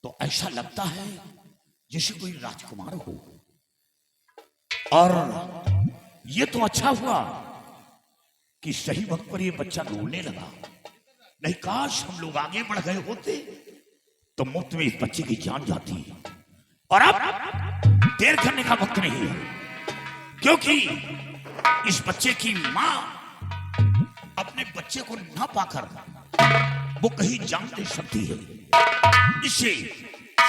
तो ऐसा लगता है जैसे कोई राजकुमार हो। और ये तो अच्छा हुआ कि सही वक्त पर ये बच्चा रोने लगा, नहीं काश हम लोग आगे बढ़ गए होते तो मुफ्त में इस बच्चे की जान जाती। और अब देर करने का वक्त नहीं है, क्योंकि इस बच्चे की मां अपने बच्चे को ना पाकर वो कहीं जान दे सकती है। इससे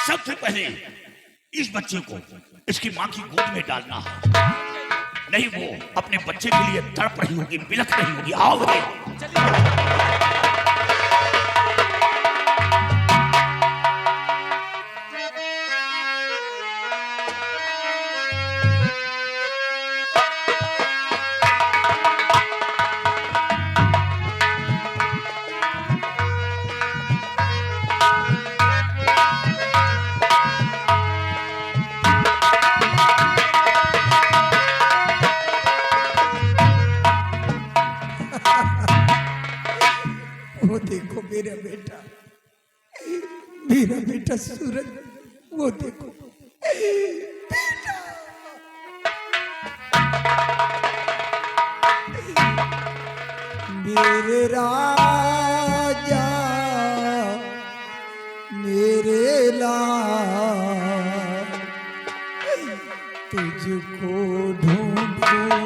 सबसे पहले इस बच्चे को इसकी मां की गोद में डालना है, नहीं वो अपने बच्चे के लिए तड़प रही होगी, बिलख रही होगी। आओ वो देखो मेरा बेटा सूरज, वो देखो बेटा। मेरे राजा मेरे लाल, तुझको ढूंढूं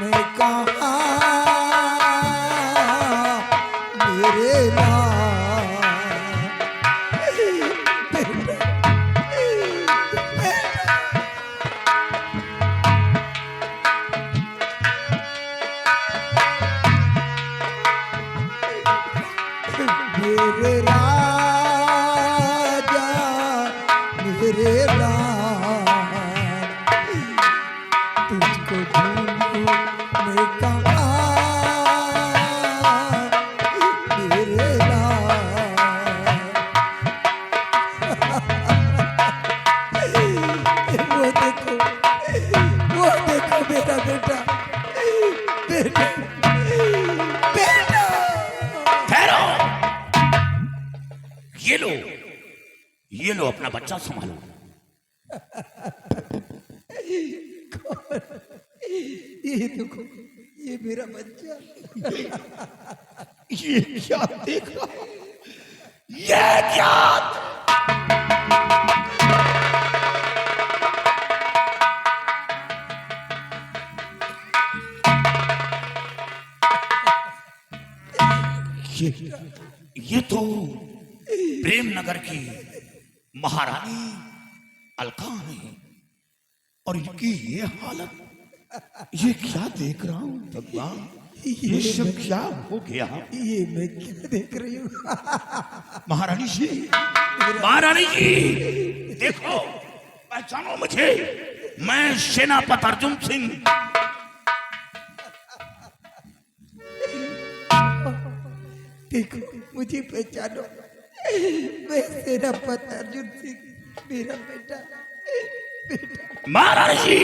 मैं कहाँ मेरे लाल। मेरे राजा मेरे लाल, तुझको ढूंढूं मैं कहाँ मेरे लाल। वो देखो मेरा बेटा बेटा बेटा। ठहरो, ये लो अपना बच्चा संभालो। ये देखो, ये मेरा बच्चा। ये क्या देख रहा हूं? ये क्या? ये तो प्रेमनगर की महारानी अलका है, और इनकी ये हालत, ये क्या देख रहा हूं भगवान? ये सब क्या हो गया? ये मैं क्या देख रही हूँ? महारानी जी देखो, पहचानो मुझे, मैं सेनापति अर्जुन सिंह। देखो मुझे पहचानो, मैं सेनापति अर्जुन सिंह, मेरा बेटा महारानी जी।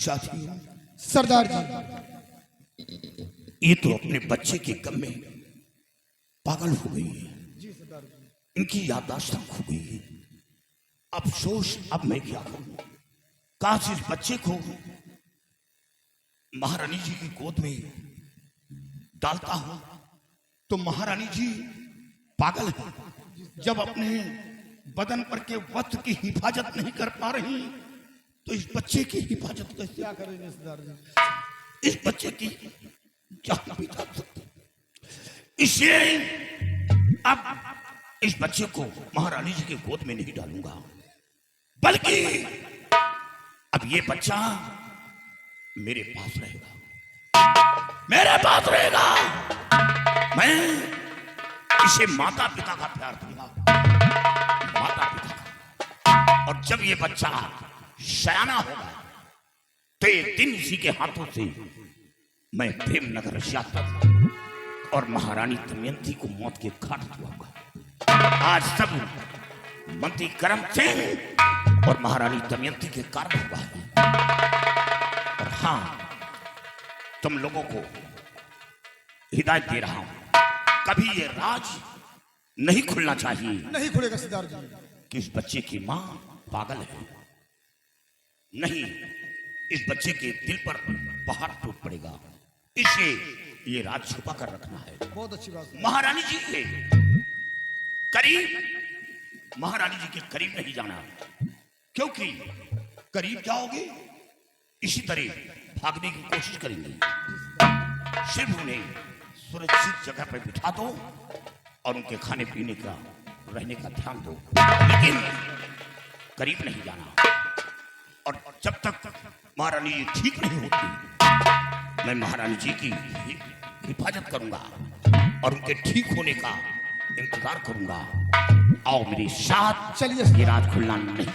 साथियों, सरदार जी, ये तो अपने बच्चे के गम में पागल हो गई है, इनकी याददाश्त खो गई है। अफसोस अब मैं क्या करूं? काश इस बच्चे को महारानी जी की गोद में डालता हूं तो महारानी जी पागल है, जब अपने बदन पर के वस्त्र की हिफाजत नहीं कर पा रही तो इस बच्चे की हिफाजत कैसे क्या करेंगे सरदार जी? इस बच्चे की जान भी जा सकती, इसलिए अब इस बच्चे को महारानी जी की गोद में नहीं डालूंगा, बल्कि अब ये बच्चा मेरे पास रहेगा, मैं इसे माता पिता का प्यार दूंगा, माता पिता का। और जब ये बच्चा सयाना होगा तो एक दिन इसी के हाथों से मैं प्रेमनगर यात्रा और महारानी दमयंती को मौत के घाट दुआऊंगा। आज सब मंत्री करमचंद और महारानी दमयंती के कारण हुआ है। और हां, तुम लोगों को हिदायत दे रहा हूं, कभी ये राज नहीं खुलना चाहिए। नहीं खुलेगा सरदार जी। कि इस बच्चे की मां पागल है। नहीं, इस बच्चे के दिल पर पहाड़ टूट पड़ेगा। इसे ये राज छुपा कर रखना है। बहुत अच्छी बात। महारानी जी के करीब, महारानी जी के करीब नहीं जाना, क्योंकि करीब जाओगे इसी तरह भागने की कोशिश करेंगे। सिर्फ उन्हें सुरक्षित जगह पर बिठा दो और उनके खाने पीने का, रहने का ध्यान दो, लेकिन करीब नहीं जाना। और जब तक महारानी जी ठीक नहीं होती, मैं महारानी जी की हिफाजत करूंगा और उनके ठीक होने का इंतजार करूंगा। आओ मेरे साथ, चलिए। ये राज खुलना नहीं।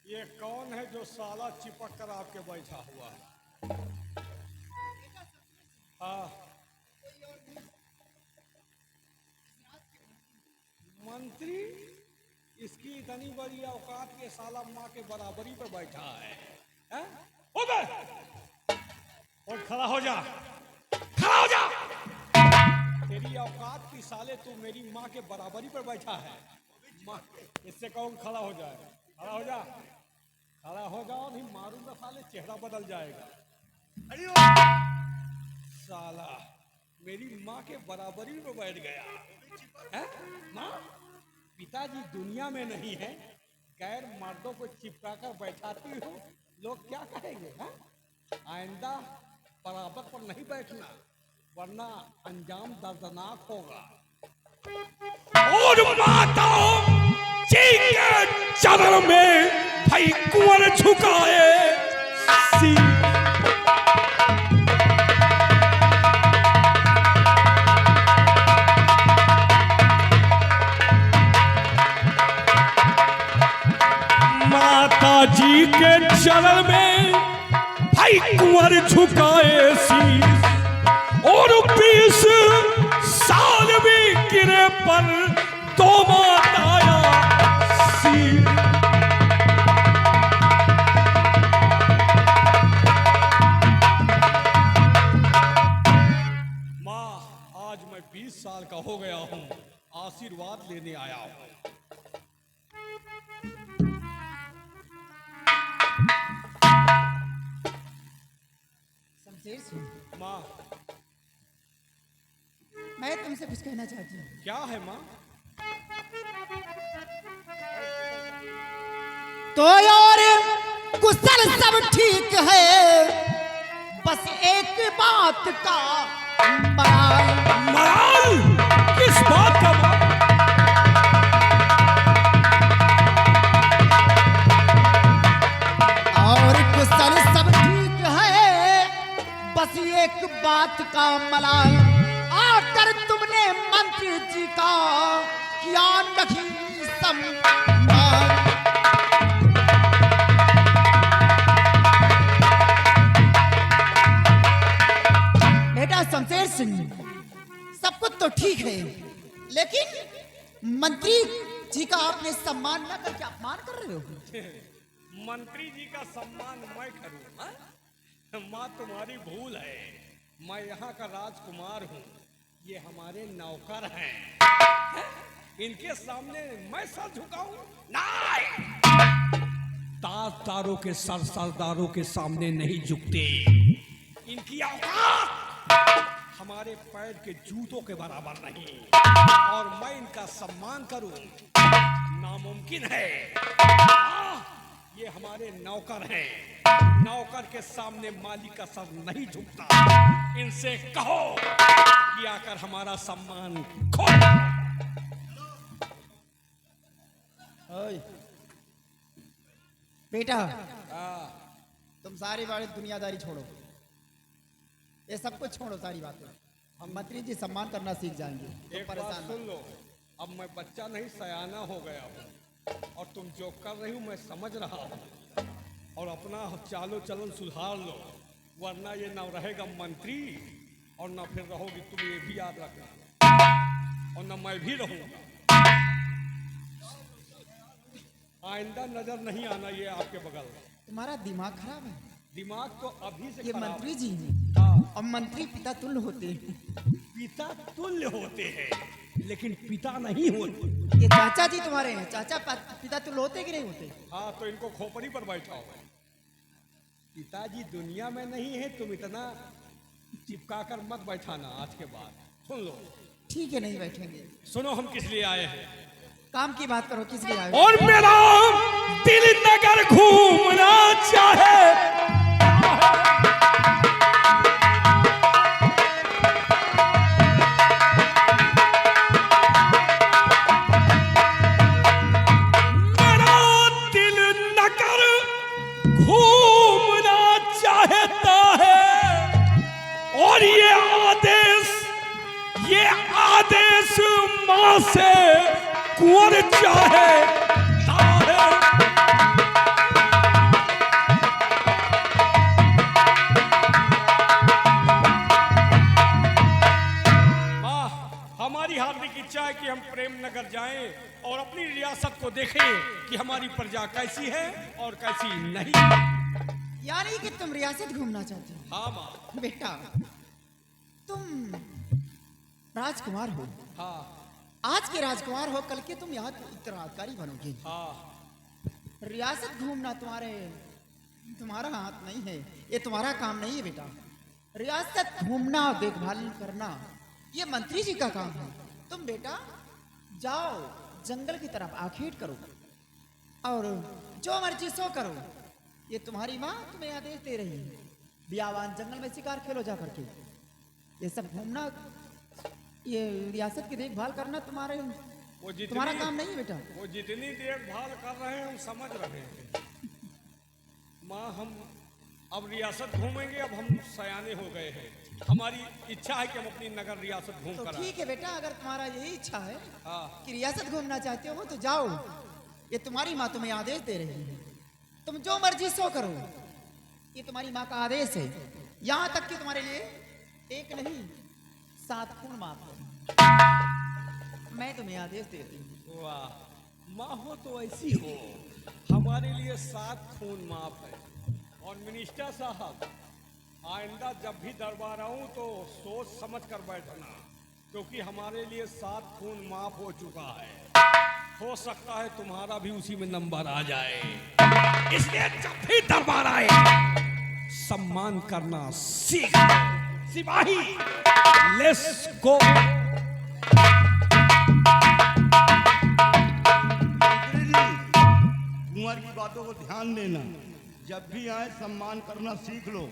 ये कौन है जो साला चिपक कर आपके बैठा हुआ है? हाँ, मंत्री इसकी इतनी बड़ी औकात के साला माँ के बराबरी पर बैठा है, हैं? उधर और खड़ा हो जा, खड़ा हो जा। तेरी औकात की साले, तू मेरी माँ के बराबरी पर बैठा है। माँ, इससे कौन खड़ा हो जाए? खड़ा हो जा, खड़ा हो जाओ, नहीं मारूंगा साले, चेहरा बदल जाएगा। अयो साला मेरी माँ के बराबरी में बैठ गया है। माँ, पिताजी दुनिया में नहीं है, गैर मर्दों को चिपका कर बैठाती हो, लोग क्या कहेंगे? हैं? आइंदा बराबर पर नहीं बैठना, वरना अंजाम दर्दनाक होगा। और माताओं जी के चरण में भाई कुंवर झुकाए सी। माता जी के चरण में भाई कुंवर झुकाए शीश, और 20 साल भी गिरे पर तो माताया सी। माँ, आज मैं 20 साल का हो गया हूँ, आशीर्वाद लेने आया हूँ। शमशेर सिंह, माँ, मैं तुमसे कुछ कहना चाहती हूँ। क्या है माँ? तो और कुशल सब ठीक है, बस एक बात का मलाल किस बात का? और कुशल सब ठीक है, बस एक बात का मलाल, आकर तुमने मंत्री जी का किया नहीं सम्मान। बेटा शमशेर सिंह, सब कुछ तो ठीक है, लेकिन मंत्री जी का आपने सम्मान न करके अपमान कर रहे हो। मंत्री जी का सम्मान मैं करूँ? हाँ? माँ, तुम्हारी भूल है, मैं यहाँ का राजकुमार हूँ ये हमारे नौकर हैं। इनके सामने मैं सर झुकाऊं? नहीं, ताजदारों के सर सरदारों के सामने नहीं झुकते। इनकी औकात हमारे पैर के जूतों के बराबर नहीं, और मैं इनका सम्मान करूं नामुमकिन है। ये हमारे नौकर हैं, नौकर के सामने मालिक का सर नहीं झुकता। इनसे कहो कि आकर हमारा सम्मान खो। ओए बेटा, तुम सारी बातें दुनियादारी छोड़ो, ये सब कुछ छोड़ो, सारी बातें। हम मंत्री जी सम्मान करना सीख जाएंगे, तुम एक बात परेशान सुन लो, अब मैं बच्चा नहीं सयाना हो गया हूँ, और तुम जो कर रही हो मैं समझ रहा हूँ, और अपना चालो चलन सुधार लो, वरना ये ना रहेगा मंत्री और ना फिर रहोगी तुम। ये भी याद रखना, और ना मैं भी रहूंगा। आइंदा नजर नहीं आना ये आपके बगल। तुम्हारा दिमाग खराब है। दिमाग तो अभी से ये खराब मंत्री है। जी हाँ, और मंत्री पिता तुल्य होते हैं। पिता तुल्य होते हैं लेकिन पिता नहीं होते। ये चाचा जी तुम्हारे हैं, चाचा पिता तुल्य होते कि नहीं होते? हाँ, तो इनको खोपड़ी पर बैठाओ। पिताजी दुनिया में नहीं है, तुम इतना चिपका कर मत बैठाना आज के बाद। सुन लो। ठीक है, नहीं बैठेंगे। सुनो, हम किस लिए आए हैं? काम की बात करो, किस लिए आए हो? और मेरा दिल नगर घूमना चाहे। मेरा दिल नगर घूमना चाहता है, और ये आदेश माँ से कुंवर चाहे। हमारी हार्दिक इच्छा है कि हम प्रेम नगर जाएं और अपनी रियासत को देखें कि हमारी प्रजा कैसी है और कैसी नहीं। यानी कि तुम रियासत घूमना चाहते हो? हाँ माँ। बेटा, तुम राजकुमार हो। हाँ आज के राजकुमार हो, कल के तुम यहाँ उत्तराधिकारी बनोगे। हाँ, रियासत घूमना तुम्हारा हाथ नहीं है, ये तुम्हारा काम नहीं है बेटा। रियासत घूमना और देखभाल करना ये मंत्री जी का काम है। तुम बेटा जाओ, जंगल की तरफ आखेट करो और जो मर्जी सो करो। ये तुम्हारी माँ तुम्हें आदेश दे रही है, बियावान जंगल में शिकार खेलो जा करके। ये सब घूमना, ये रियासत की देखभाल करना तुम्हारा काम नहीं है बेटा। वो जितनी देखभाल कर रहे हैं हम समझ रहे हैं माँ। हम अब रियासत घूमेंगे, अब हम सयाने हो गए हैं। हमारी इच्छा है कि हम अपनी नगर रियासत घूम तो कर ठीक है बेटा, अगर तुम्हारा यही इच्छा है हाँ। कि रियासत घूमना चाहते हो तो जाओ, ये तुम्हारी माँ तुम्हें आदेश दे रही है। तुम जो मर्जी सो करो, ये तुम्हारी माँ का आदेश है। यहाँ तक कि तुम्हारे लिए एक नहीं 7 खून माफ है। मैं तुम्हें आदेश दे रही हूँ। वाह, माँ हो तो ऐसी हो। हमारे लिए 7 खून माफ है। और मिनिस्टर साहब, आइंदा जब भी दरबार आऊं तो सोच समझ कर बैठना, क्योंकि हमारे लिए 7 खून माफ हो चुका है। हो सकता है तुम्हारा भी उसी में नंबर आ जाए, इसलिए जब भी दरबार आए सम्मान करना सीख लो। सिपाही, लेट्स गो। कुंवर की बातों को ध्यान देना, जब भी आए सम्मान करना सीख लो,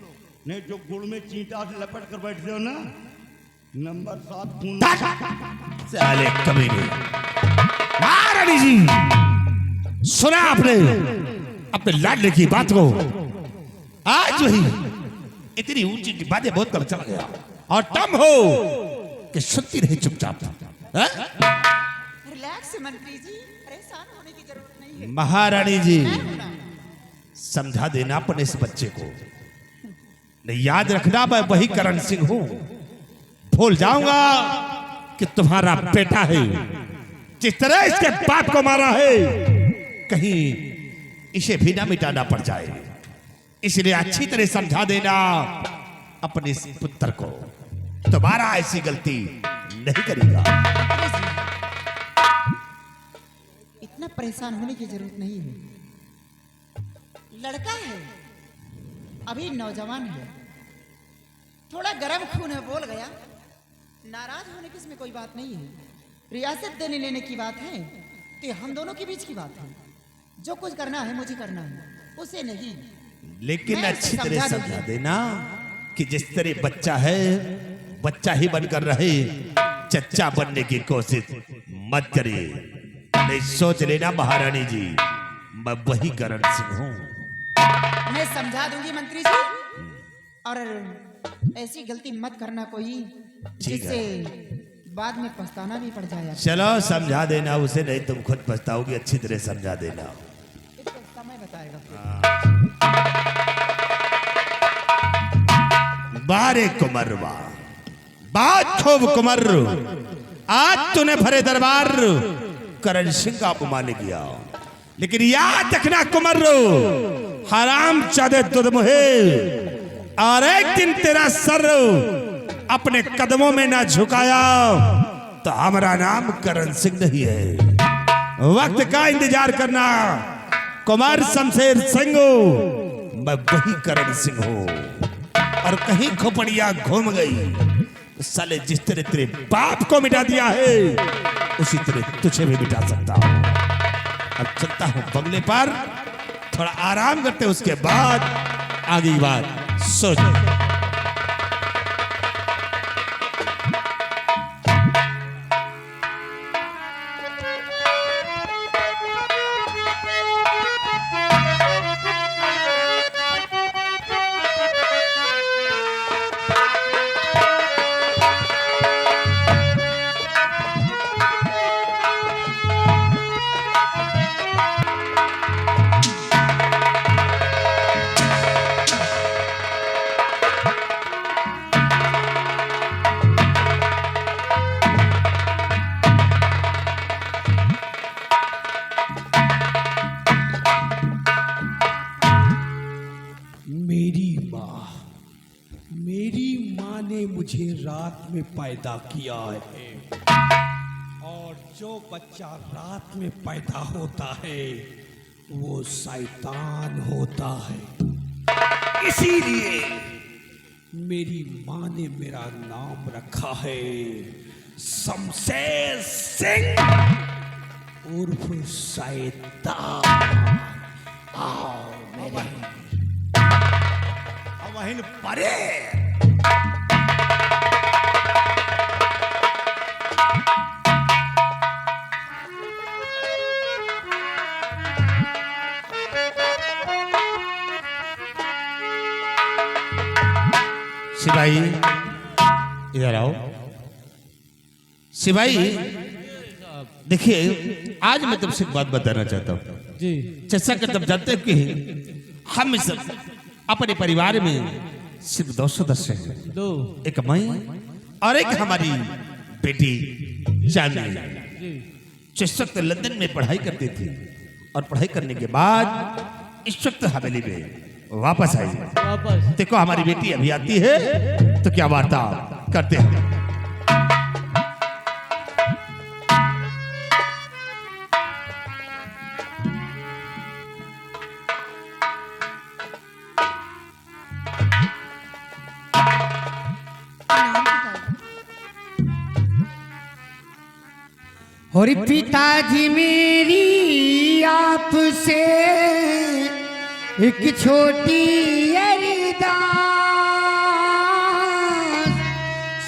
नहीं जो गुड़ में चींटा से लपेट कर बैठते हो ना, नंबर 7 खून। साले कमीने। महारानी जी, सुना आपने अपने लाडले की बात को? आज वही इतनी ऊंची की बातें बहुत कम चला गया, और तुम हो कि सुनती रही चुपचाप। हाँ? रिलैक्स मंत्री जी, परेशान होने की जरूरत नहीं है। महारानी जी, मैं हूं ना। समझा देना अपने इस बच्चे को। नहीं, याद रखना मैं वही करण सिंह हूं। भूल जाऊंगा कि तुम्हारा बेटा है। जिस तरह इसके बाप को मारा है, कहीं इसे भी ना मिटाना पड़ जाए। इसलिए अच्छी तरह समझा देना अपने इस पुत्र को। दोबारा ऐसी गलती नहीं करेगा। इतना परेशान होने की जरूरत नहीं है। लड़का है, अभी नौजवान है, थोड़ा गर्म खून है, बोल गया। नाराज होने की इसमें कोई बात नहीं है। रियासत देने लेने की बात है तो हम दोनों के बीच की बात है। जो कुछ करना है मुझे करना है, उसे नहीं। लेकिन मैं अच्छी उसे तरह समझा समझा दूंगी। देना कि जिस तरह बच्चा है, बच्चा ही बनकर रहे, चच्चा बनने की कोशिश मत करिए। नहीं सोच लेना महारानी जी, मैं वही करण सिंह हूँ। मैं समझा दूंगी मंत्री जी, और ऐसी गलती मत करना कोई ठीक है। जिससे बाद में पछताना भी पड़ जाए। चलो समझा देना उसे, नहीं तुम खुद पछताओगी। अच्छी तरह समझा देना। इसको समय बताएगा। बारे कुमरवा, बात खूब कुमर, आज तूने भरे दरबार करण सिंह का अपमान किया, लेकिन याद रखना कुमर, हराम चादे दुर्मुहे, और एक दिन तेरा सर अपने कदमों में ना झुकाया तो हमारा नाम करण सिंह नहीं है। वक्त का इंतजार करना कुमार शमशेर सिंह, मैं वही करण सिंह हूं। और कहीं खोपड़िया घूम गई तो साले जिस तरह तेरे बाप को मिटा दिया है उसी तरह तुझे भी मिटा सकता हूं। अब चलता हूं बंगले पर, थोड़ा आराम करते, उसके बाद आगे की बात सोच। मेरी माँ ने मुझे रात में पैदा किया है, और जो बच्चा रात में पैदा होता है वो शैतान होता है। इसीलिए मेरी माँ ने मेरा नाम रखा है शमशेर सिंह उर्फ शैतान। आओ मेरे वहीं परे सिपाही, इधर आओ। सिपाही देखिए, आज मैं तुमसे एक बात बताना चाहता हूँ जी। जैसा कि तुम जानते हो कि हम सब अपने परिवार में सिर्फ 2 सदस्य हैं, एक मैं और एक हमारी बेटी चांदनी, जो इस वक्त लंदन में पढ़ाई करती थी, और पढ़ाई करने के बाद इस वक्त हवेली में वापस आई। देखो हमारी बेटी अभी आती है तो क्या वार्ता करते हैं। और पिताजी मेरी आपसे एक छोटी अरदास,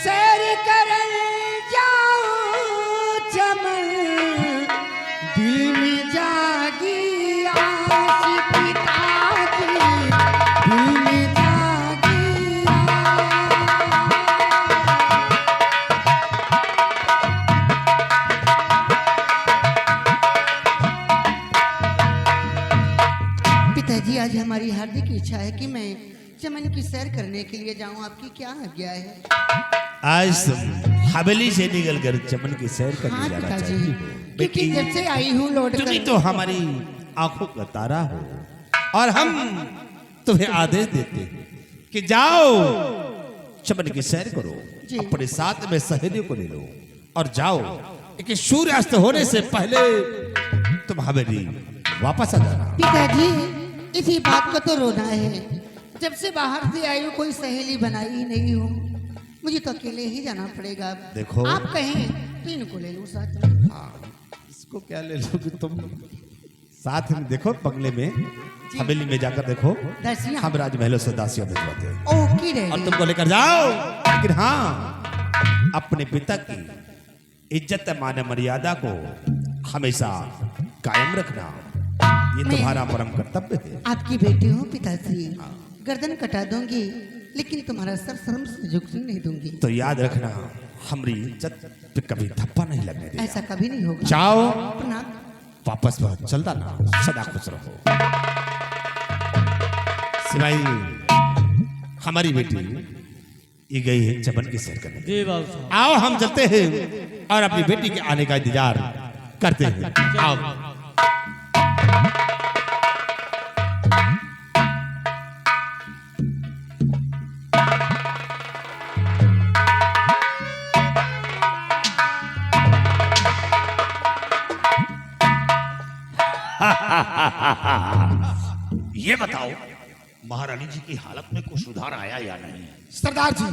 सैर करन जाऊं चमन, दिल में जागी आस, पिताजी दिल में जागी आस। पिताजी, आज हमारी हार्दिक इच्छा है कि मैं चमन की सैर करने के लिए जाऊं। आपकी क्या आज्ञा है? आज तुम हवेली से निकलकर चमन की सैर करने हाँ जाना पिताजी, चाहती हो। क्योंकि जब से आई हूँ लौट तुम्ही कर तो हमारी आंखों का तारा हो, और हम तुम्हें आदेश देते हैं कि जाओ चमन की सैर करो, जी। अपने साथ में सहेलियों को ले लो और जाओ कि सूर्यास्त होने से पहले तुम हवेली वापस आ जाना। पिताजी, इसी बात को तो रोना है। जब से बाहर से आई हूँ कोई सहेली बनाई ही नहीं हूँ। मुझे तो अकेले ही जाना पड़ेगा। देखो। आप कहें तो इनको ले लूँ साथ में। इसको क्या ले लोगे तुम? साथ में देखो, बंगले में हवेली में जाकर देखो, दासियाँ? हम राजमहलों से दासियां भिजवाते हैं ओके डैडी। और तुमको लेकर जाओ। लेकिन हाँ, अपने पिता की इज्जत मान मर्यादा को हमेशा कायम रखना, ये मैं- तुम्हारा परम कर्तव्य है। आपकी बेटी हूँ पिताजी। गर्दन कटा दूंगी लेकिन तुम्हारा सर शर्म से झुकने नहीं दूंगी। तो याद रखना, हमारी इज्जत पे कभी धप्पा नहीं लगने देगा। ऐसा कभी नहीं होगा। जाओ, प्रणाम। वापस चलता ना, सदा खुश रहो। सिवाई हमारी बेटी ये गई है चमन की सैर करने। जी बाबू साहब। आओ हम चलते हैं और अपनी बेटी के आने का इंतजार करते हैं। आओ। ये बताओ, महारानी जी की हालत में कुछ सुधार आया या नहीं? सरदार जी,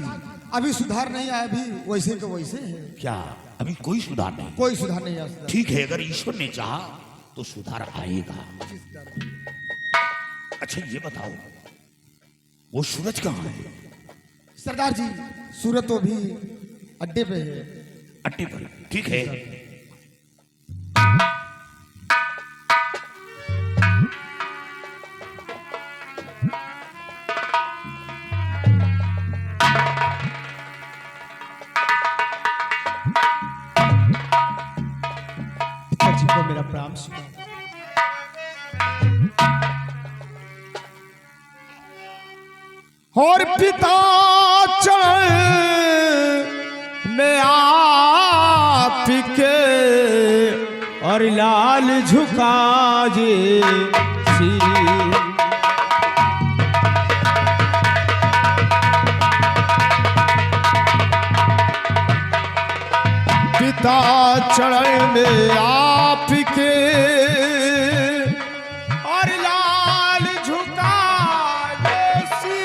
अभी सुधार नहीं आया, अभी वैसे के वैसे है। क्या अभी कोई सुधार नहीं? कोई सुधार नहीं आया सरदार। ठीक है, अगर ईश्वर ने चाहा तो सुधार आएगा। अच्छा ये बताओ, वो सूरज कहाँ है? सरदार जी, सूरत तो भी अड्डे पे है। अड्डे पर? ठीक है, पिताजी को मेरा प्रणाम सुना। और पिता चरण में आप के और लाल झुका जे पिता चरण में आप के और लाल झुका जैसी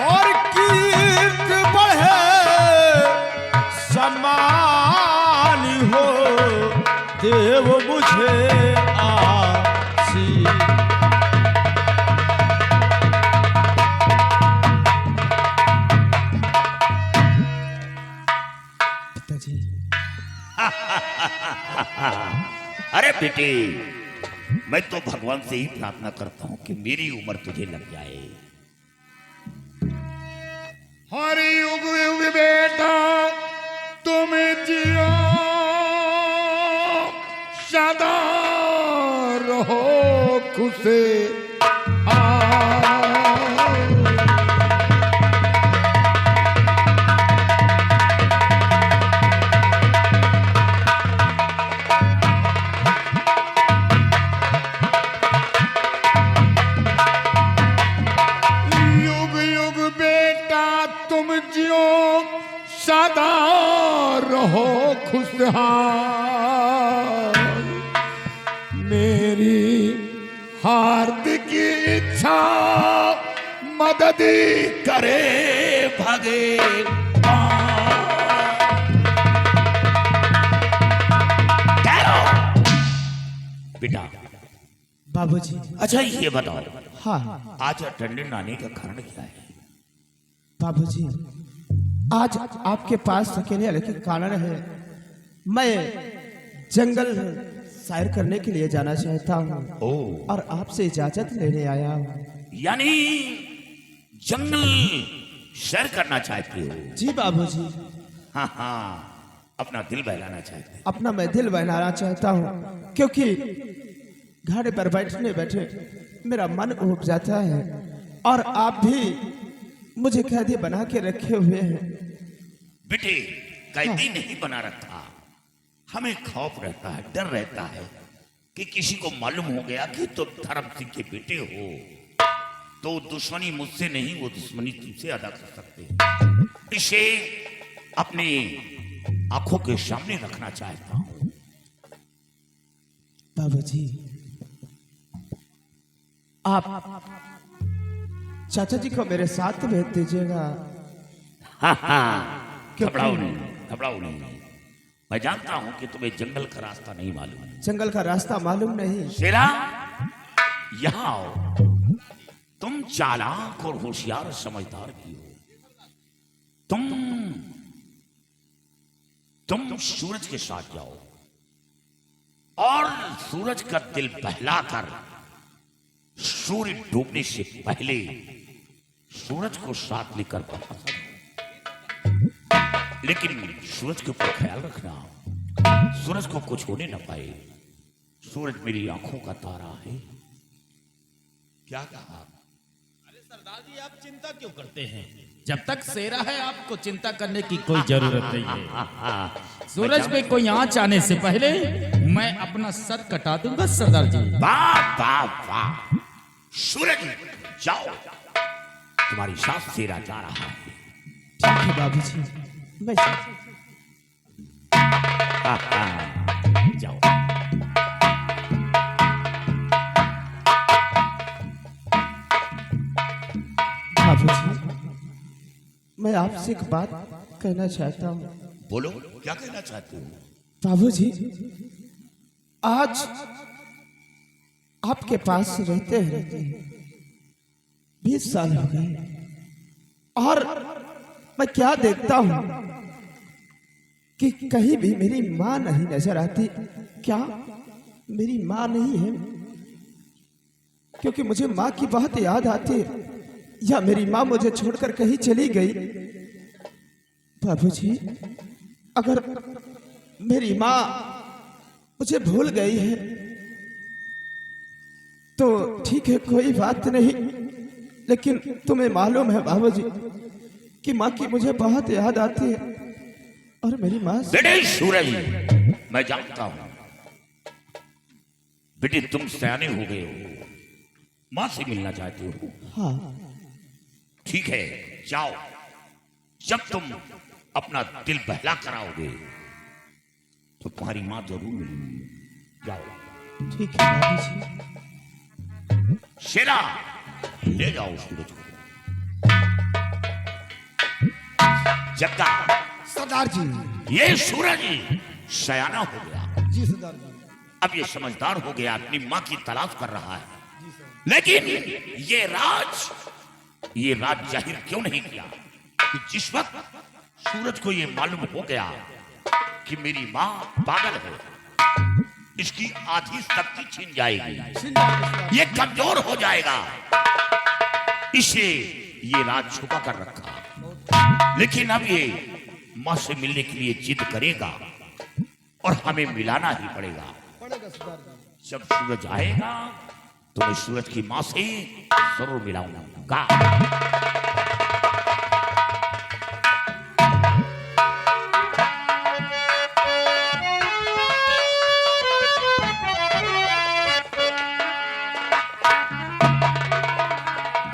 और कीर्त बढ़े सम्मान हो देव मुझे आसी। पिताजी, अरे बेटे, मैं तो भगवान से ही प्रार्थना करता हूँ कि मेरी उम्र तुझे लग जाए। हर युग युग बेटा तुम जियो, सदा रहो खुश। युग युग बेटा तुम जियो, सदा रहो खुशहाल। मेरी हार्दिक इच्छा मदद करे भगे। बेटा, बाबूजी। अच्छा ये बताओ, हाँ आज अटेंडेंट आने का कारण क्या है? बाबूजी, आज आपके पास अकेले आने के कारण है, मैं जंगल सैर करने के लिए जाना चाहता हूँ ओ, और आपसे इजाजत लेने आया हूँ। यानी जंगल सैर करना चाहते हो? जी बाबूजी, हाँ हाँ, अपना दिल बहलाना चाहते हो। अपना मैं दिल बहलाना चाहता हूँ, क्योंकि घोड़े पर बैठने बैठे मेरा मन उब जाता है और आप भी मुझे कैदी बना के रखे हुए हैं। बेटे, कैदी नहीं बना रखा, हमें खौफ रहता है, डर रहता है कि किसी को मालूम हो गया कि तुम धर्म सिंह के बेटे हो तो दुश्मनी मुझसे नहीं, वो दुश्मनी तुमसे अदा कर सकते। इसे अपने आंखों के सामने रखना चाहता हूं। बाबूजी, आप चाचा जी को मेरे साथ भेज दीजिएगा। घबराओ नहीं, घबराओ नहीं। मैं जानता हूं कि तुम्हें जंगल का रास्ता नहीं मालूम। जंगल का रास्ता मालूम नहीं। शेरा, यहां आओ। तुम चालाक और होशियार समझदार की हो। तुम सूरज के साथ जाओ और सूरज का दिल बहलाकर सूर्य डूबने से पहले सूरज को साथ लेकर वापस आओ। लेकिन सूरज के ऊपर ख्याल रखना, सूरज को कुछ होने न पाए। सूरज मेरी आंखों का तारा है। क्या कहा? सरदार जी, आप चिंता क्यों करते हैं? जब तक सेरा है आपको चिंता करने की कोई जरूरत नहीं है। सूरज पे कोई आंच आने से पहले मैं अपना सर कटा दूंगा सरदार जी। वाह वाह वाह! सूरज जाओ, तुम्हारी साथ सेरा जा रहा है। ठीक है बाबूजी, मैं जाओ। बाबूजी, मैं आपसे एक बात कहना चाहता हूँ। बोलो, क्या कहना चाहते हो? बाबूजी, आज आपके पास रहते रहते 20 साल हो गए और मैं क्या देखता हूँ कि कहीं भी मेरी माँ नहीं नजर आती। क्या मेरी माँ नहीं है? क्योंकि मुझे माँ की बहुत याद आती है, या मेरी माँ मुझे छोड़कर कहीं चली गई। बाबूजी, अगर मेरी माँ मुझे भूल गई है तो ठीक है, कोई बात नहीं। लेकिन तुम्हें मालूम है बाबूजी कि माँ की मुझे बहुत याद आती है और मेरी माँ बेटे सूरज, मैं जानता हूं बेटे तुम सयाने हो गए हो, माँ से मिलना चाहते हो। हाँ ठीक है, जाओ। जब तुम अपना दिल बहला कराओगे तो तुम्हारी माँ जरूर मिलेगी। जाओ। ठीक है बाबूजी। शेरा, ले जाओ सूरज को। जग्गा, सरदार जी। ये सूरज सयाना हो गया। जी सरदार जी। अब ये समझदार हो गया, अपनी माँ की तलाश कर रहा है। लेकिन ये राज जाहिर क्यों नहीं किया कि जिस वक्त सूरज को ये मालूम हो गया कि मेरी माँ पागल है, इसकी आधी शक्ति छीन जाएगी, ये कमजोर हो जाएगा, इसे ये राज छुपा कर रखा। लेकिन अब ये माँ से मिलने के लिए जिद करेगा और हमें मिलाना ही पड़ेगा। जब सूरज आएगा तो मैं सूरज की माँ से जरूर मिलाऊंगा।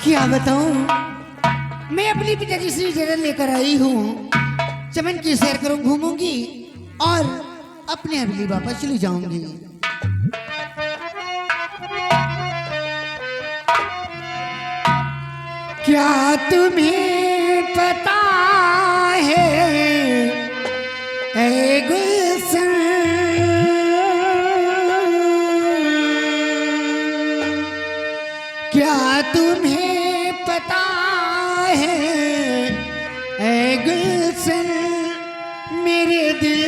क्या बताऊं, मैं अपनी पिताजी से जरा लेकर आई हूँ। चमन की सैर करूं, घूमूंगी और अपने हवेली वापस चली जाऊंगी। क्या तुम्हें पता है ऐ गुलशन, क्या तुम्हें पता है ऐ गुलशन, मेरे दिल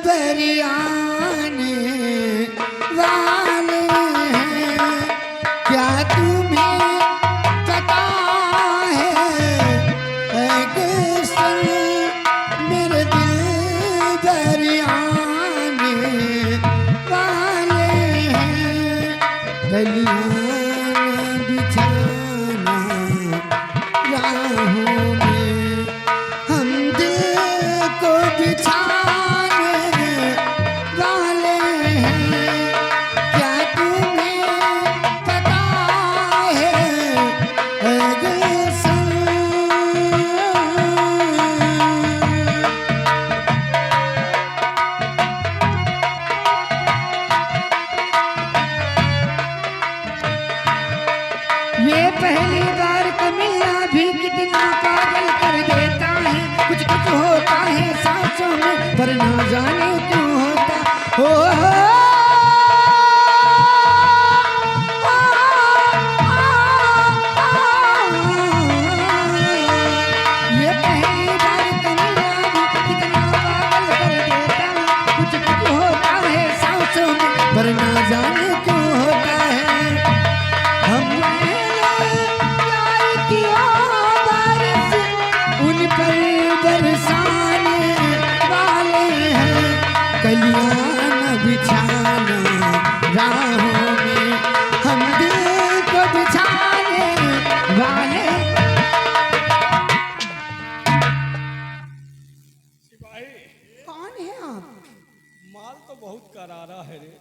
बरियाने वाले हैं। क्या तुम्हें पता है ऐ गुलशन, मेरे दिल बरियाने वाले हैं। गलियां बिछाना राहों में, हम दिल को बिछाने वाले हैं। माल तो बहुत करारा है रे।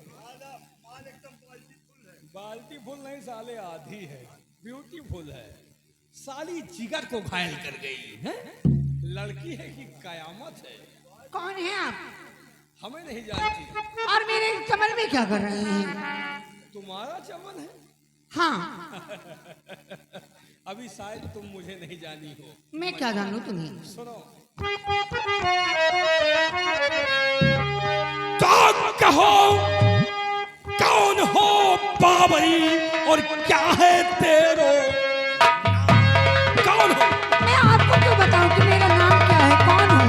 बाल्टी फुल नहीं साले, आधी है। ब्यूटीफुल है साली, जिगर को घायल कर गई है। लड़की है कि कयामत है। कौन है आप? हमें नहीं जानती। और मेरे चमन में क्या कर रहे हैं? तुम्हारा चमन है? हाँ। अभी शायद तुम मुझे नहीं जानी हो। मैं क्या जानूं तुम्हें? सुनो, तो कहो कौन हो बाबरी और क्या है तेरो कौन हो? मैं आपको क्यों बताऊं कि मेरा नाम क्या है, कौन हूँ?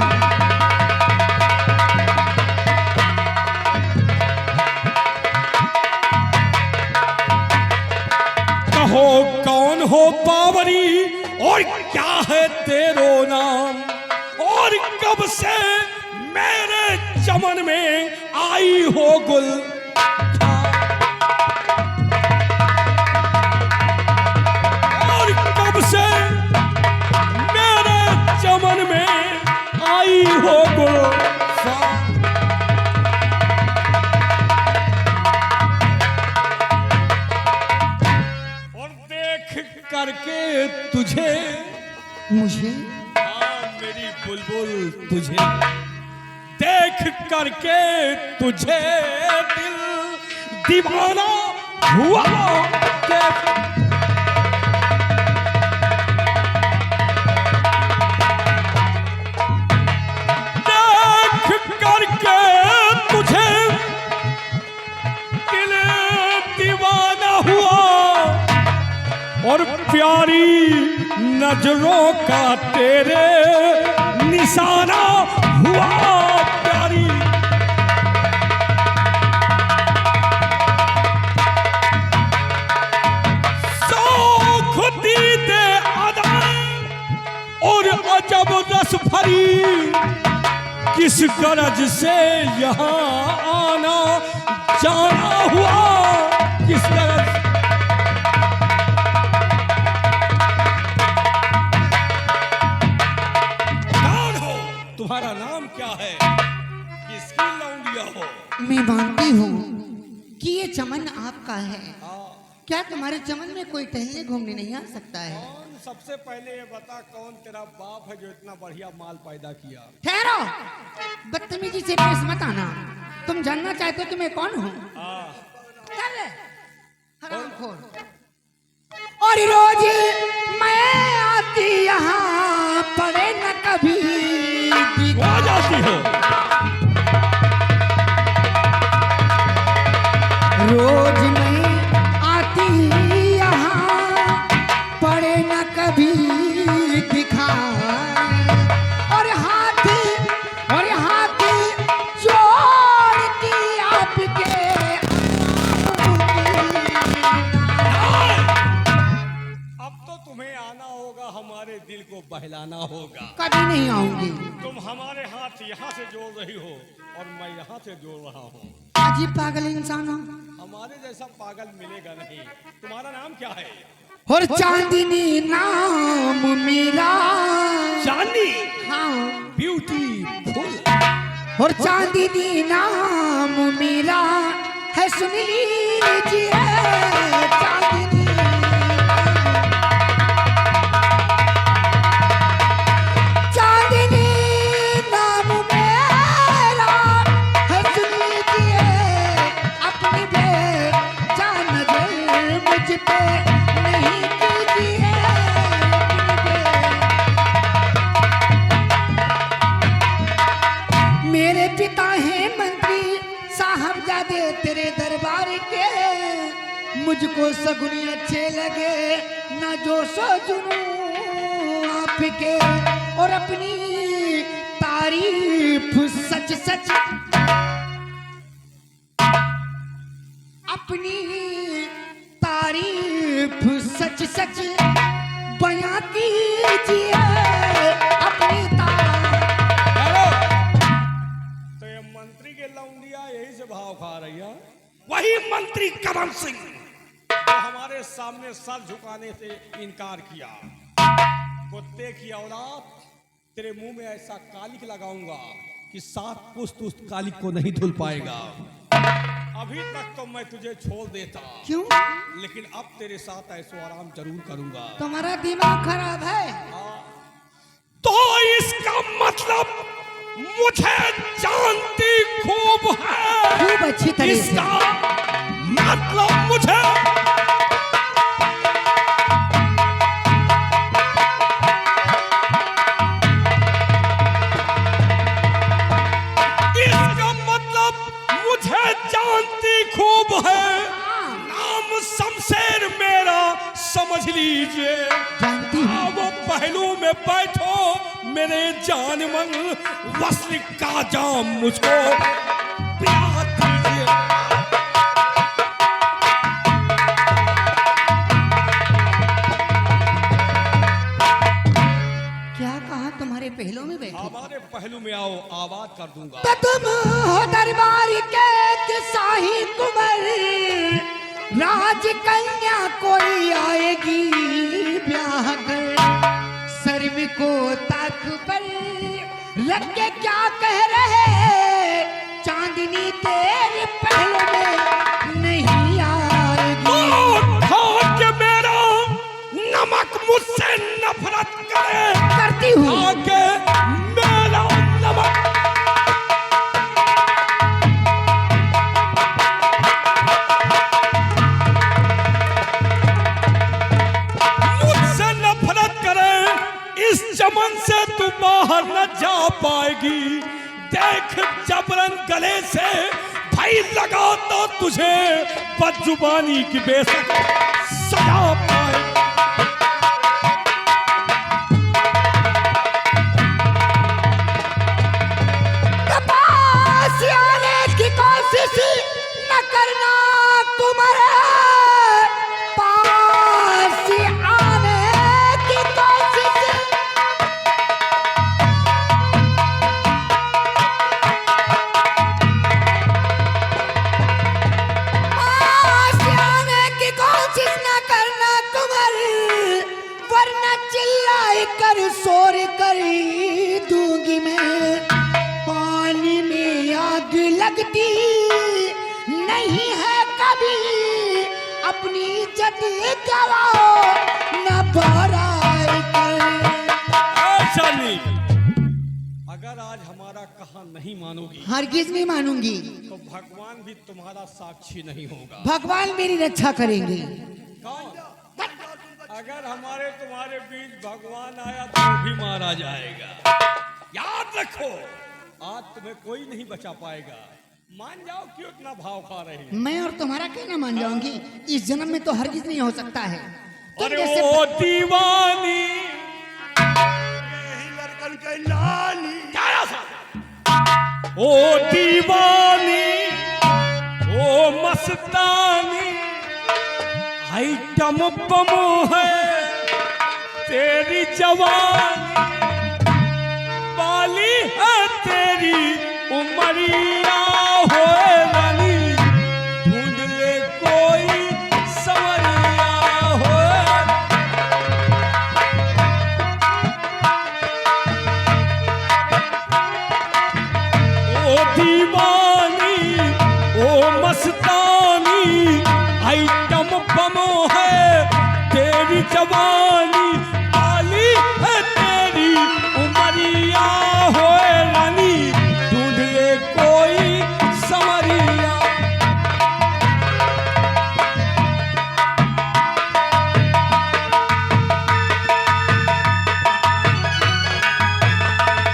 कहो कौन हो बाबरी और क्या है तेरो नाम, और कब से मेरे चमन में आई हो गुल। और कब से मेरे चमन में आई हो गुल। और देख करके तुझे, मुझे? हाँ मेरी बुलबुल तुझे देख करके तुझे दिल दीवाना हुआ के देख करके तुझे दिल दीवाना हुआ, और प्यारी नजरों का तेरे निशाना हुआ। प्यारी शौख दीदे अदा और अजब रस भरी, किस गरज से यहाँ आना जाना हुआ। किस गरज तुम्हारा नाम क्या है, किसकी लौंडिया हो? मैं मानती हूँ कि ये चमन आपका है। क्या तुम्हारे चमन में कोई टहलने घूमने नहीं आ सकता है? कौन सबसे पहले ये बता, कौन तेरा बाप है जो इतना बढ़िया माल पैदा किया? ठहरो, बदतमीजी से पेश मत आना। तुम जानना चाहते हो कि मैं कौन हूँ? चल हरामखोर। और रोज मैं आती यहाँ पड़े न कभी आ जाती हो। रोज मैं आती यहाँ पड़े न कभी दिखाए, और हाथ जोड़ती आपके अब तो तुम्हें आना होगा, हमारे दिल को बहलाना होगा। कभी नहीं आऊंगी। तुम हमारे हाथ यहाँ से जोड़ रही हो और मैं यहाँ से जोड़ रहा हूँ। अजीब पागल इंसान हो। हमारे जैसा पागल मिलेगा नहीं। तुम्हारा नाम क्या है? और चांदनी नाम मेरा। चांदनी? हाँ। ब्यूटीफुल। और चांदनी नाम मेरा है, सुन लीजिए। चांदनी नाम मेरा है, सुन लीजिए। अपनी बेजान नजर मुझ पे नहीं कीजिए। मेरे पिता हैं मंत्री साहबजादे तेरे दरबार के, मुझको सगुनी अच्छे लगे ना जो सो जुनू आपके, और अपनी तारीफ सच सच अपनी तारीफ सच सच बयां कीजिए। अपनी तो ये मंत्री के लौंडिया यही से भाव खा रही है। वही मंत्री करम सिंह तो हमारे सामने सर झुकाने से इनकार किया। कुत्ते की औलाद, तेरे मुंह में ऐसा कालिक लगाऊंगा कि 7 पुस्त उस कालिक को नहीं धुल पाएगा। अभी तक तो मैं तुझे छोड़ देता, क्यों? लेकिन अब तेरे साथ ऐसो आराम जरूर करूंगा। तुम्हारा दिमाग खराब है। तो इसका मतलब मुझे जानती खूब है। खूब अच्छी तरह से। इसका मतलब मुझे जानती खूब है। नाम शमशेर मेरा समझ लीजिए। जानती हूँ। वो पहलू में बैठो मेरे जान मन, वस्ल का जाम मुझको ब्याह दीजिए। क्या कहा? तुम्हारे पहलू में बैठे? हमारे पहलू में आओ, आबाद कर दूंगा। तो तुम हो दरबार के शाही कुंवर, राजकन्या कोई आएगी ब्याह कर, सर्व को ताक पर रख के क्या कह रहे, चांदनी तेरे पहलू में नहीं आएगी। के मेरा नमक मुझसे नफरत करे। करती हूँ। आके मेरा नमक मुझसे नफरत करे, इस चमन से तू बाहर न जा पाएगी। देख जबरन गले से भाई लगा तो तुझे बदजुबानी की बेशक सजा पाए। कोशिश न करना तुम्हारे पास आने की कोशिश। पास आने की कोशिश न करना तुम्हारे, वरना चिल्लाई कर शोर कर दूंगी मैं। पानी में आग लगती नहीं है कभी, अपनी इज्जत गवाओ न बराई कर। ऐसा नहीं, अगर आज हमारा कहा नहीं मानोगी हरगिज नहीं मानूंगी। तो भगवान भी तुम्हारा साक्षी नहीं होगा। भगवान मेरी रक्षा करेंगे। कौन? अगर हमारे तुम्हारे बीच भगवान आया तो वो भी मारा जाएगा। याद रखो, आज तुम्हें कोई नहीं बचा पाएगा। मान जाओ क्यों इतना भाव खा रही है। मैं और तुम्हारा कहना मान जाऊंगी। इस जन्म में तो हरगिज नहीं हो सकता है। तुम अरे जैसे वो दीवानी यही लड़कन के नानी। क्या सा? ओ दीवानी, ओ मस्तानी, आइटम बम है तेरी जवानी, बाली है तेरी उमरिया हो रानी, ढूंढ ले कोई संवरिया हो। ओ दीवानी, ओ मस्तानी, आइटम बम है तेरी जवानी, बाली है तेरी उमरिया हो रानी, ढूंढ ले कोई संवरिया।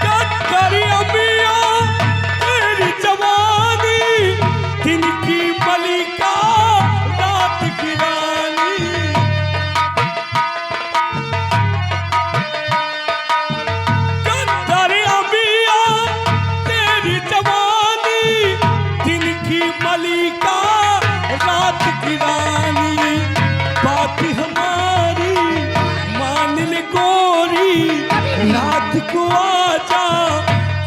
क्या करी अमिया तेरी जवानी, दिन की मलिका रात की रानी। क्या करी अमिया तेरी जवानी, दिन की मलिका रात की रानी। बात हमारी मान ले गोरी, रात को आजा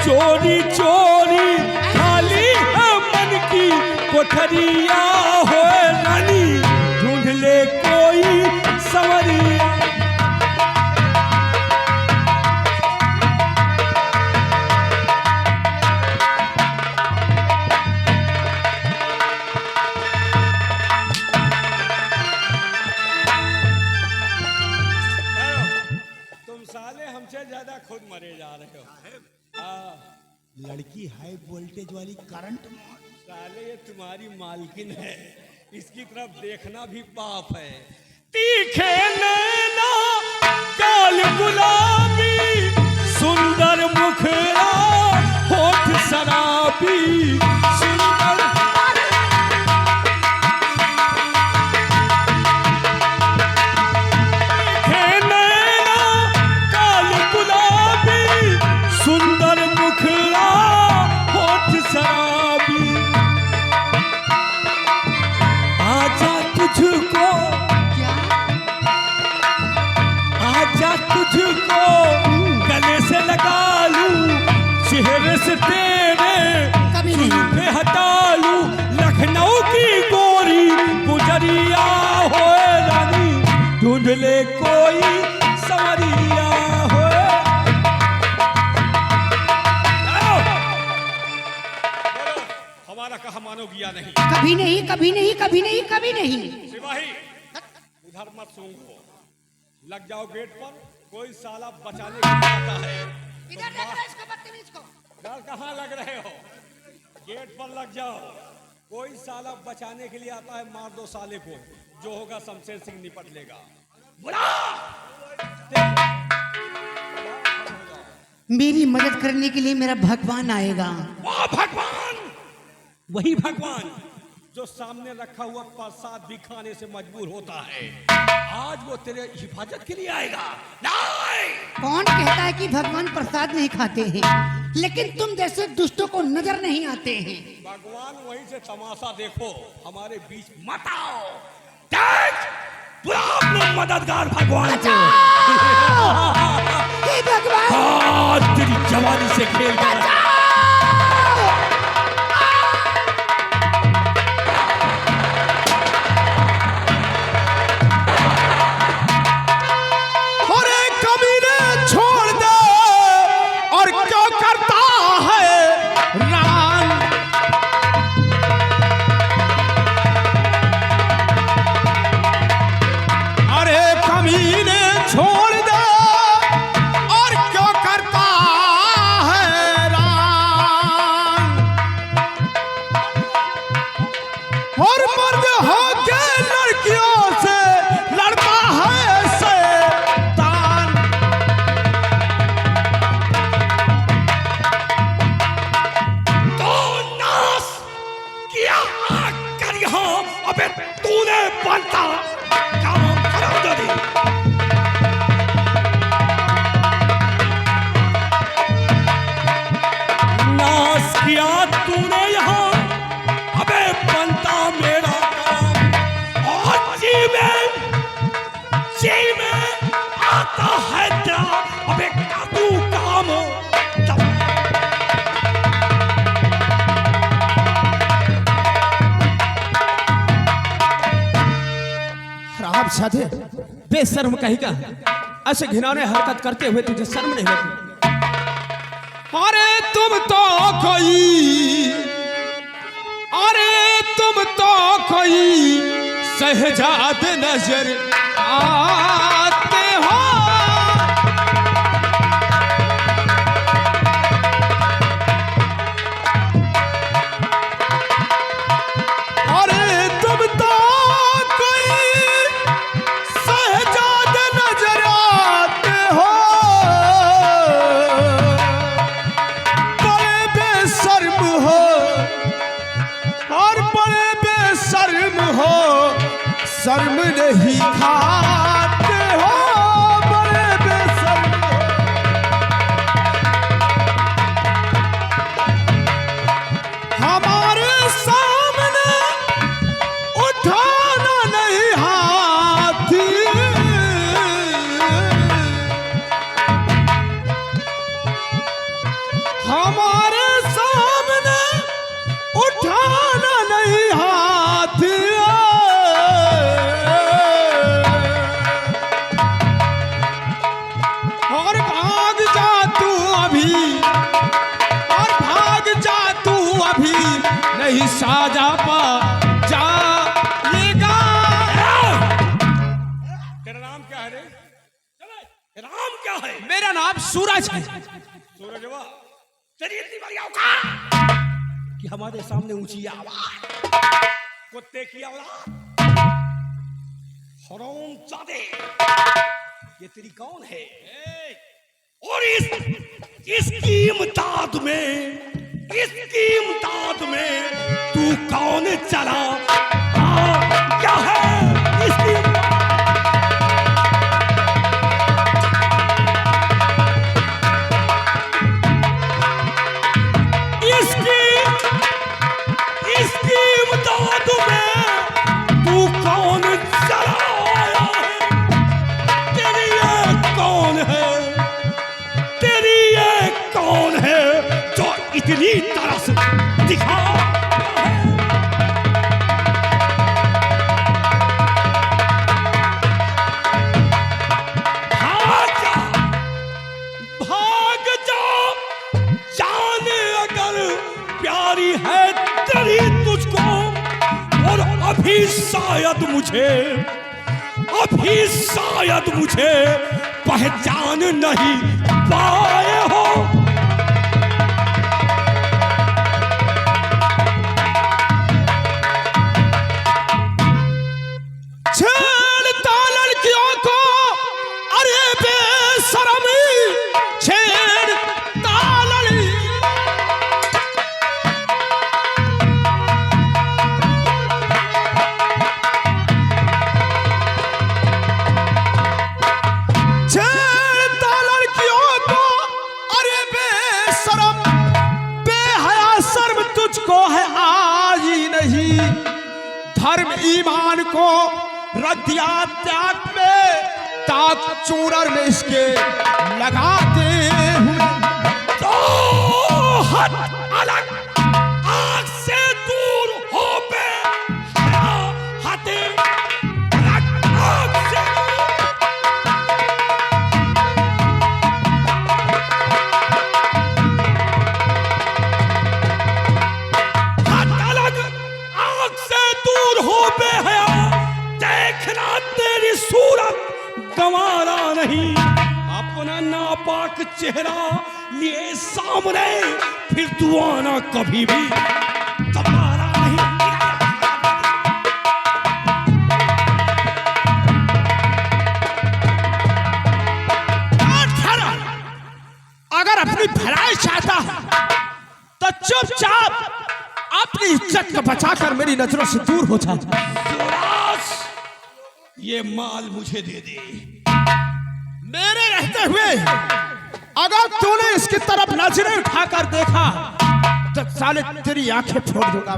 चोरी चोरी, खाली है मन की कोठरिया हो रानी, ढूंढ ले कोई संवरिया। लड़की हाई वोल्टेज वाली करंट मार। साले ये तुम्हारी मालकिन है, इसकी तरफ देखना भी पाप है। तीखे नैना गाल गुलाबी, सुंदर मुखरा होठ शराबी, सुंदर तीखे नैना गाल गुलाबी, सुंदर मुखरा होठ शराबी। आजा तुझको, आजा तुझको गले से लगा लूं, चेहरे से तेरे जुल्फे हटा लूं। लखनऊ की गोरी गुजरिया होए रानी, ढूंढ ले कोई सवरिया होए। हमारा कहा मानोगी या नहीं? कभी नहीं, कभी नहीं, कभी नहीं, कभी नहीं। सिपाही उधर मत सूंघो, लग जाओ गेट पर, कोई साला बचाने के लिए आता है। इधर देख रहा इसको, बदतमीज को। डर कहाँ लग रहे हो? गेट पर लग जाओ, कोई साला बचाने के लिए आता है। मार दो साले को, जो होगा शमशेर सिंह निपट लेगा। मेरी मदद करने के लिए मेरा भगवान आएगा। वाह भगवान, वही भगवान जो सामने रखा हुआ प्रसाद भी खाने से मजबूर होता है, आज वो तेरे हिफाजत के लिए आएगा। नहीं! कौन कहता है कि भगवान प्रसाद नहीं खाते हैं, लेकिन तुम जैसे दुष्टों को नजर नहीं आते हैं। भगवान वहीं से तमाशा देखो, हमारे बीच मत आओ। देख, बुला अपने मददगार भगवान को। हे भगवान, आज तेरी जवानी से खेल कर साधे बेशर्म कहीं का, ऐसे घिनौने हरकत करते हुए तुझे शर्म नहीं होती? अरे तुम तो कोई, अरे तुम तो कोई शहजाद नजर आते हो। शर्म नहीं खाते हो, बड़े बेशर्म हमारे सामने उठाना नहीं हाथ, हमारे सामने उठाना नहीं हाथ। नहीं साजा पा जाएगा। तेरा नाम क्या है रे? तेरा नाम क्या है? मेरा नाम सूरज है। सूरजवा, तेरी इतनी बड़ी औकात कि हमारे सामने ऊंची आवाज, कुत्ते की औलाद, हरामजादे, ये तेरी कौन है? और इसकी इमदाद में तू कौन चला? क्या है इसकी? इसकी इमदाद में तू कौन चला आया है? तेरी ये कौन है? तेरी ये कौन है जो इतनी तरस दिखा? भाग जा, जाने अगर प्यारी है तेरी तुझको, और अभी शायद मुझे पहचान नहीं पाए हो। छेड़ता लड़कियों को, अरे बेशरमी, छेड़ता लड़कियों को, अरे बेशरम, बेहया, शर्म तुझको है आज ही नहीं। धर्म ईमान को रख दिया त्याग में, ताक चूरर में इसके लगाते हुए। तो हट अलग, आग से दूर हो बे हया हते, आग से हट अलग, आग से दूर हो बे हया, देखना तेरी सूरत गंवारा नहीं। अपना नापाक चेहरा लिए सामने, फिर तू आना कभी भी दोबारा नहीं। अगर अपनी भलाई चाहता है तो चुपचाप अपनी इज्जत को बचाकर मेरी नजरों से दूर हो जा। सुराज, ये माल मुझे दे दे। मेरे रहते हुए अगर तूने इसकी तरफ नजरें उठाकर देखा तो साले तेरी आंखें फोड़ दूंगा।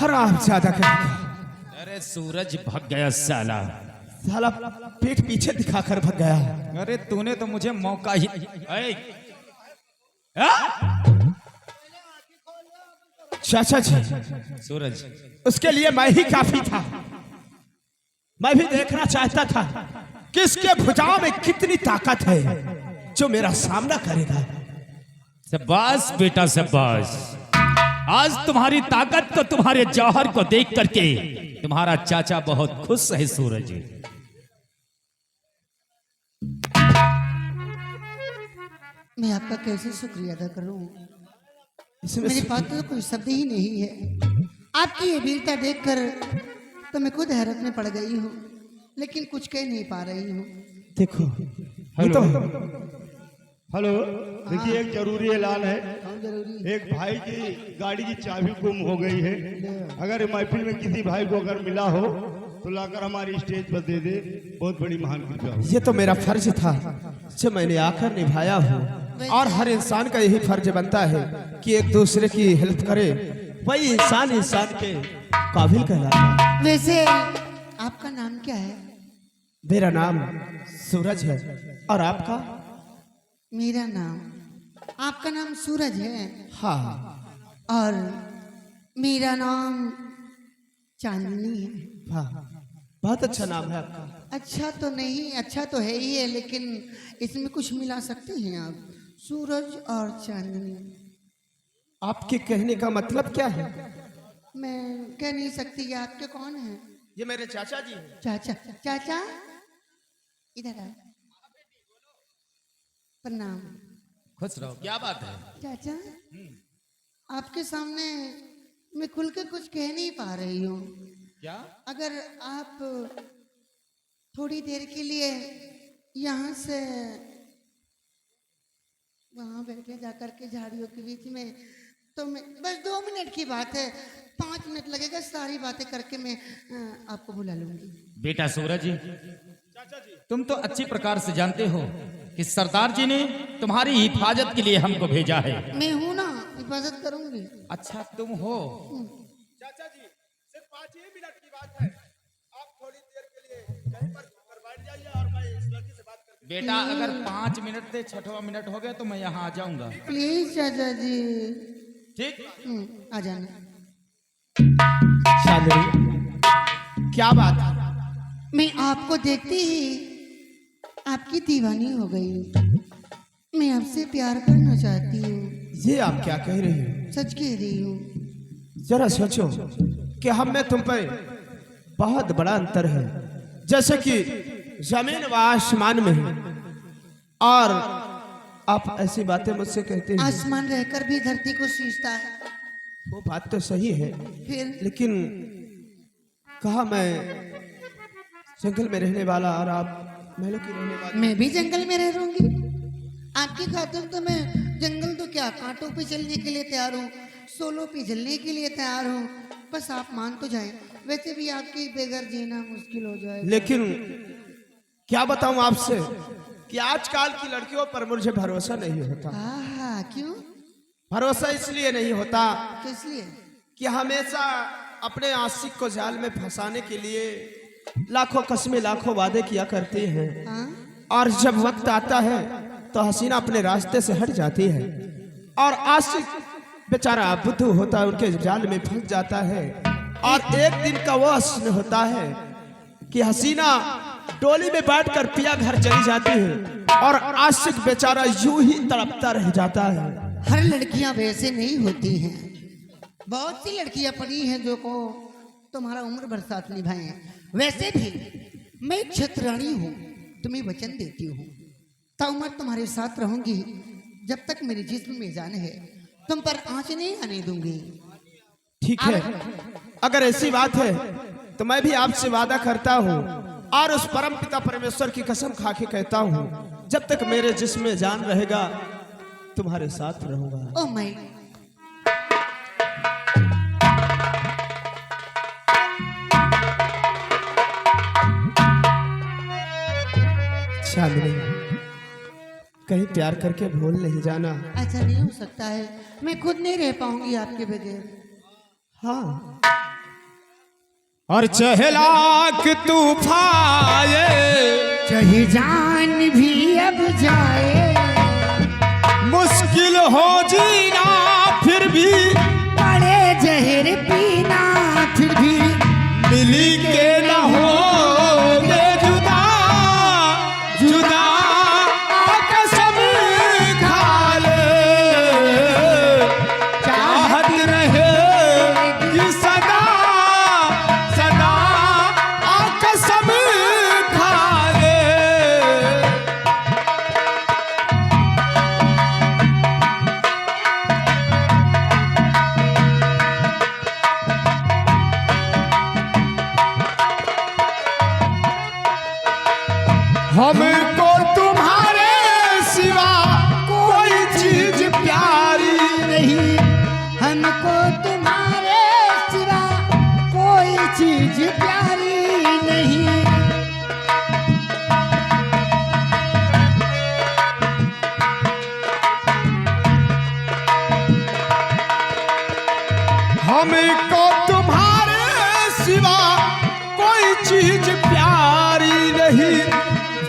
हराम ज्यादा कर, अरे सूरज भाग गया साला। साला पीठ पीछे दिखाकर भाग गया। अरे तूने तो मुझे मौका ही चाचा जी, सूरज, उसके लिए मैं ही काफी था। मैं भी देखना चाहता था कि इसके भुजाओं में कितनी ताकत है जो मेरा सामना करेगा। शाबाश बेटा शाबाश। आज तुम्हारी ताकत को, तुम्हारे जौहर को देख करके तुम्हारा चाचा बहुत खुश है सूरज। मैं आपका कैसे शुक्रिया अदा करूं? इसमें मेरे पास तो कोई शब्द ही नहीं है। आपकी ये वीरता देखकर तो मैं खुद हैरत में पड़ गई हूँ, लेकिन कुछ कह नहीं पा रही हूँ। देखो, हेलो हेलो, देखिए एक जरूरी ऐलान है। एक भाई की गाड़ी की चाबी गुम हो गई है। अगर महफिल में किसी भाई को अगर मिला हो तो लाकर हमारी स्टेज पर दे दे, बहुत बड़ी महान कृपा हो। ये तो मेरा फर्ज था जो मैंने आकर निभाया हूँ। और हर इंसान का यही फर्ज बनता है कि एक दूसरे की हेल्प करे, वही इंसान के काबिल कहलाता है। वैसे आपका नाम क्या है? मेरा नाम सूरज है। और आपका? मेरा नाम, आपका नाम सूरज है? हाँ। और मेरा नाम चांदनी है। हाँ। बहुत अच्छा नाम है आपका। अच्छा तो नहीं, अच्छा तो है ही है, लेकिन इसमें कुछ मिला सकते हैं आप? सूरज और चांदनी। आपके कहने का मतलब क्या है? मैं कह नहीं सकती कि आपके कौन हैं। ये मेरे चाचा जी हैं। चाचा, चाचा इधर आ। प्रणाम। खुश रहो। क्या बात है? चाचा, आपके सामने मैं खुल के कुछ कह नहीं पा रही हूँ। क्या? अगर आप थोड़ी देर के लिए यहाँ से वहाँ बैठे जाकर के झाड़ियों के बीच में, तो मैं बस 2 मिनट की बात है, 5 मिनट लगेगा, सारी बातें करके मैं आपको बुला लूंगी। बेटा सूरज, तुम तो अच्छी प्रकार से जानते हो कि सरदार जी ने तुम्हारी हिफाजत के लिए हमको भेजा है। मैं हूँ ना, हिफाजत करूंगी। अच्छा तुम हो? चाचा जी सिर्फ 5 ही मिनट की बात है, आप थोड़ी देर के लिए कहीं पर बैठ जाइए और मैं इस लड़की से बात करके। बेटा अगर 5 मिनट से 6वां मिनट हो गया तो मैं यहाँ आ जाऊंगा। प्लीज चाचा जी। ठीक? आ जाना। चांदनी, क्या बात है? मैं आपको देखते ही आपकी दीवानी हो गई हूँ। मैं आपसे प्यार करना चाहती हूँ। ये आप क्या कह रही हो? सच कह रही हूँ। जरा सोचो कि हम में तुम पे बहुत बड़ा अंतर है, जैसे कि जमीन व आसमान में है, और आप ऐसी बातें मुझसे कहते हैं। आसमान रहकर भी धरती को सींचता है। वो बात तो सही है, फिर लेकिन कहा मैं जंगल में रहने वाला और आप महलों की रहने वाली। मैं भी जंगल में रह रहूंगी आपकी खातिर। तो मैं जंगल तो क्या, कांटों पे चलने के लिए तैयार हूँ, सोलों पे चलने के लिए तैयार हूँ, बस आप मान तो जाएं। वैसे भी आपके बगैर जीना मुश्किल हो जाए। लेकिन क्या बताऊं आपसे कि आजकल की लड़कियों पर मुझे भरोसा नहीं होता। क्यों? भरोसा इसलिए नहीं होता किस लिए? कि हमेशा अपने आशिक को जाल में फंसाने के लिए लाखों कस्में लाखों वादे किया करती हैं, और जब वक्त आता है तो हसीना अपने रास्ते से हट जाती है, और आशिक बेचारा बुद्धू होता है, उनके जाल में फंस जाता है। और एक दिन का वो हस्न होता है कि हसीना डोली में बैठकर पिया घर चली जाती है, और आशिक बेचारा यूं ही तड़पता रह जाता है। हर लड़कियां वैसे नहीं होती हैं। बहुत सी लड़कियां पड़ी हैं जो को तुम्हारा उम्र भर साथ निभाए हैं। वैसे भी मैं एक क्षत्ररानी हूँ, तुम्हें वचन देती हूँ, ताउम्र तुम्हारे साथ रहूंगी जब तक मेरे जिस्म में जान है। तुम पर आंच नहीं आने दूंगी। ठीक है, अगर ऐसी बात है तो मैं भी आपसे वादा करता हूँ, और उस परम पिता परमेश्वर की कसम खा के कहता हूँ, जब तक मेरे जिस्म में जान रहेगा तुम्हारे साथ रहूंगा। ओ मैं चांदनी, कहीं प्यार करके भूल नहीं जाना। ऐसा नहीं हो सकता है, मैं खुद नहीं रह पाऊंगी आपके बगैर। हाँ, और चहलाक तूफान चाहे जान भी अब जाए, मुश्किल हो जीना फिर भी, पड़े जहर पीना फिर भी, मिली के न होगे जुदा जुदा, कसम खा ले चाहत रहे कि सदा सदा, कसम खा ले। हमको तुम्हारे सिवा कोई चीज प्यारी नहीं, हमको तुम्हारे सिवा कोई चीज प्यारी नहीं। हमको तुम्हारे सिवा कोई चीज प्यारी नहीं,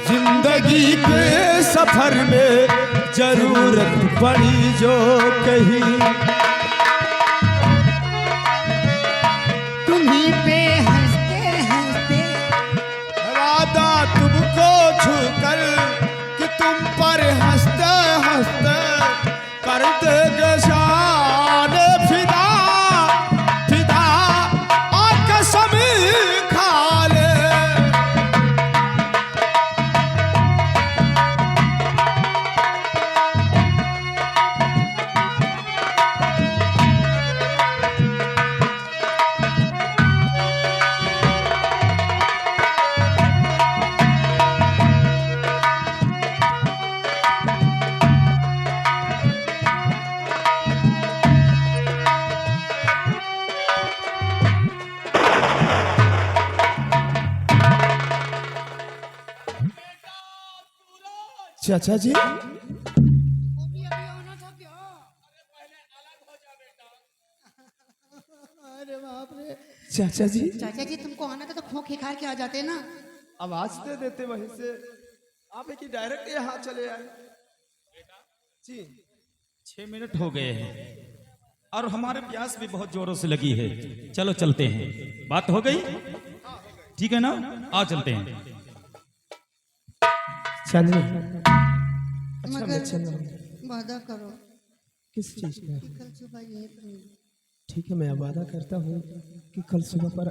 जिंदगी के सफर में जरूरत पड़ी जो कहीं, तुम्हीं पे हंसते हंसते वादा तुमको छूकर कि तुम पर हंसते हंसते कर देंगे शान फिदा, फिदा और कसम खा ले। चाचा जी, अरे बाप रे। चाचा जी चाचा जी तुमको आना था तो खोखे खा के आ जाते ना। आवाज दे देते वहीं से, आप एक ही डायरेक्ट यहाँ चले आए। जी 6 मिनट हो गए हैं और हमारे प्यास भी बहुत जोरों से लगी है। चलो चलते हैं, बात हो गई ठीक है ना, आ चलते हैं। चलिए। अच्छा मगर मैं चल वादा करो किस चीज का? कि कल सुबह यहीं पर मिलो। ठीक है, मैं वादा करता हूँ कि कल सुबह पर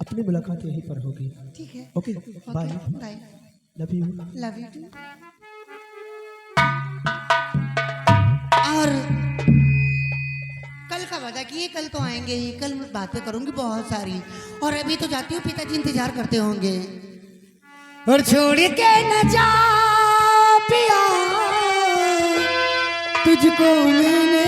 अपनी मुलाकात यहीं पर होगी। ठीक है, okay, bye, bye, love you. Love you too. और कल का वादा किए, कल तो आएंगे ही, कल मैं बातें करूंगी बहुत सारी। और अभी तो जाती हूँ, पिताजी इंतजार करते होंगे। और छोड़ के न जा पिया तुझको मैंने